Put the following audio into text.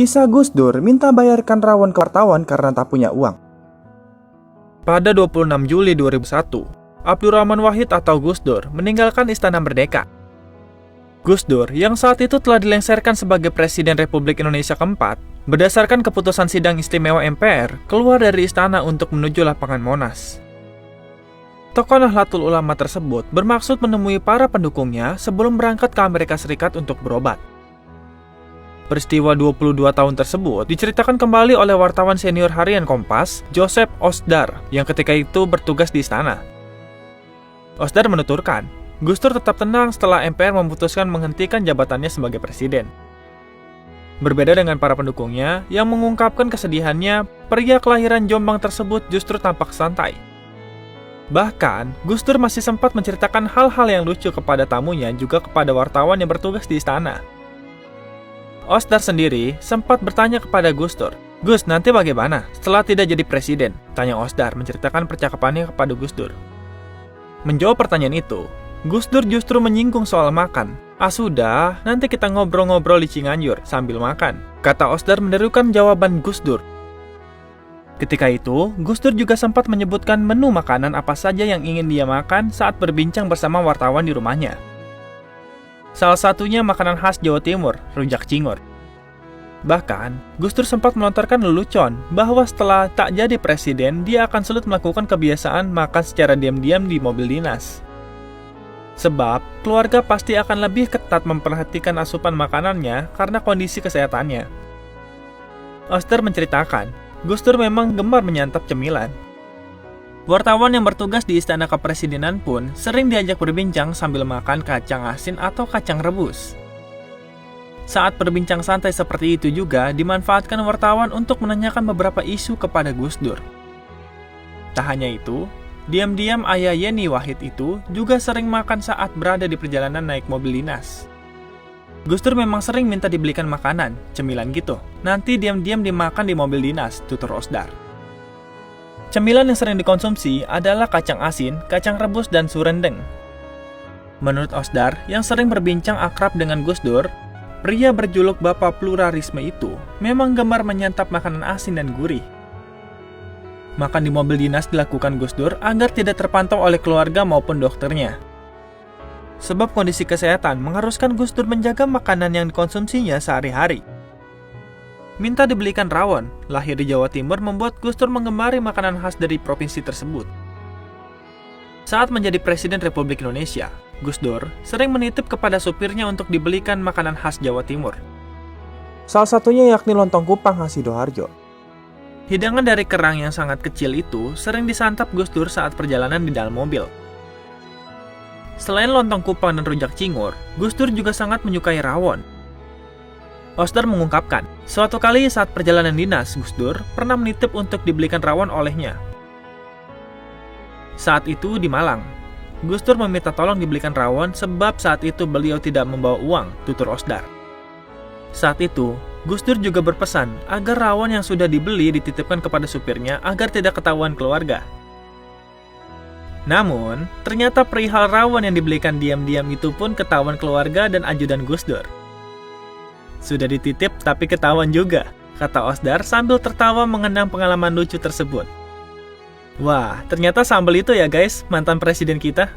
Kisah Gus Dur minta bayarkan rawon ke wartawan karena tak punya uang. Pada 26 Juli 2001, Abdurrahman Wahid atau Gus Dur meninggalkan Istana Merdeka. Gus Dur yang saat itu telah dilengsarkan sebagai Presiden Republik Indonesia keempat, berdasarkan keputusan Sidang Istimewa MPR, keluar dari istana untuk menuju lapangan Monas. Tokoh Nahdlatul Ulama tersebut bermaksud menemui para pendukungnya sebelum berangkat ke Amerika Serikat untuk berobat. Peristiwa 22 tahun tersebut diceritakan kembali oleh wartawan senior harian Kompas, Joseph Osdar, yang ketika itu bertugas di istana. Osdar menuturkan, Gus Dur tetap tenang setelah MPR memutuskan menghentikan jabatannya sebagai presiden. Berbeda dengan para pendukungnya yang mengungkapkan kesedihannya, pria kelahiran Jombang tersebut justru tampak santai. Bahkan, Gus Dur masih sempat menceritakan hal-hal yang lucu kepada tamunya juga kepada wartawan yang bertugas di istana. Osdar sendiri sempat bertanya kepada Gus Dur, "Gus, nanti bagaimana setelah tidak jadi presiden?" Tanya Osdar menceritakan percakapannya kepada Gus Dur. Menjawab pertanyaan itu, Gus Dur justru menyinggung soal makan. "Ah sudah, nanti kita ngobrol-ngobrol di Cianjur sambil makan," kata Osdar menderukan jawaban Gus Dur. Ketika itu, Gus Dur juga sempat menyebutkan menu makanan apa saja yang ingin dia makan saat berbincang bersama wartawan di rumahnya. Salah satunya makanan khas Jawa Timur, rujak cingur. Bahkan, Gus Dur sempat melontarkan lelucon bahwa setelah tak jadi presiden, dia akan sulit melakukan kebiasaan makan secara diam-diam di mobil dinas. Sebab, keluarga pasti akan lebih ketat memperhatikan asupan makanannya karena kondisi kesehatannya. Osdar menceritakan, Gus Dur memang gemar menyantap cemilan. Wartawan yang bertugas di Istana Kepresidenan pun sering diajak berbincang sambil makan kacang asin atau kacang rebus. Saat berbincang santai seperti itu juga dimanfaatkan wartawan untuk menanyakan beberapa isu kepada Gus Dur. Tak hanya itu, diam-diam ayah Yeni Wahid itu juga sering makan saat berada di perjalanan naik mobil dinas. Gus Dur memang sering minta dibelikan makanan, cemilan gitu. Nanti diam-diam dimakan di mobil dinas, tutur Osdar. Cemilan yang sering dikonsumsi adalah kacang asin, kacang rebus, dan surendeng. Menurut Osdar, yang sering berbincang akrab dengan Gus Dur, pria berjuluk Bapak Pluralisme itu memang gemar menyantap makanan asin dan gurih. Makan di mobil dinas dilakukan Gus Dur agar tidak terpantau oleh keluarga maupun dokternya. Sebab kondisi kesehatan mengharuskan Gus Dur menjaga makanan yang dikonsumsinya sehari-hari. Minta dibelikan rawon, lahir di Jawa Timur membuat Gus Dur menggemari makanan khas dari provinsi tersebut. Saat menjadi Presiden Republik Indonesia, Gus Dur sering menitip kepada supirnya untuk dibelikan makanan khas Jawa Timur. Salah satunya yakni lontong kupang khas Sidoarjo. Hidangan dari kerang yang sangat kecil itu sering disantap Gus Dur saat perjalanan di dalam mobil. Selain lontong kupang dan rujak cingur, Gus Dur juga sangat menyukai rawon. Osdar mengungkapkan, suatu kali saat perjalanan dinas, Gus Dur pernah menitip untuk dibelikan rawon olehnya. Saat itu di Malang, Gus Dur meminta tolong dibelikan rawon sebab saat itu beliau tidak membawa uang, tutur Osdar. Saat itu, Gus Dur juga berpesan agar rawon yang sudah dibeli dititipkan kepada supirnya agar tidak ketahuan keluarga. Namun, ternyata perihal rawon yang dibelikan diam-diam itu pun ketahuan keluarga dan ajudan Gus Dur. "Sudah dititip tapi ketahuan juga," kata Osdar sambil tertawa mengenang pengalaman lucu tersebut. Wah, ternyata sambal itu ya guys, mantan presiden kita.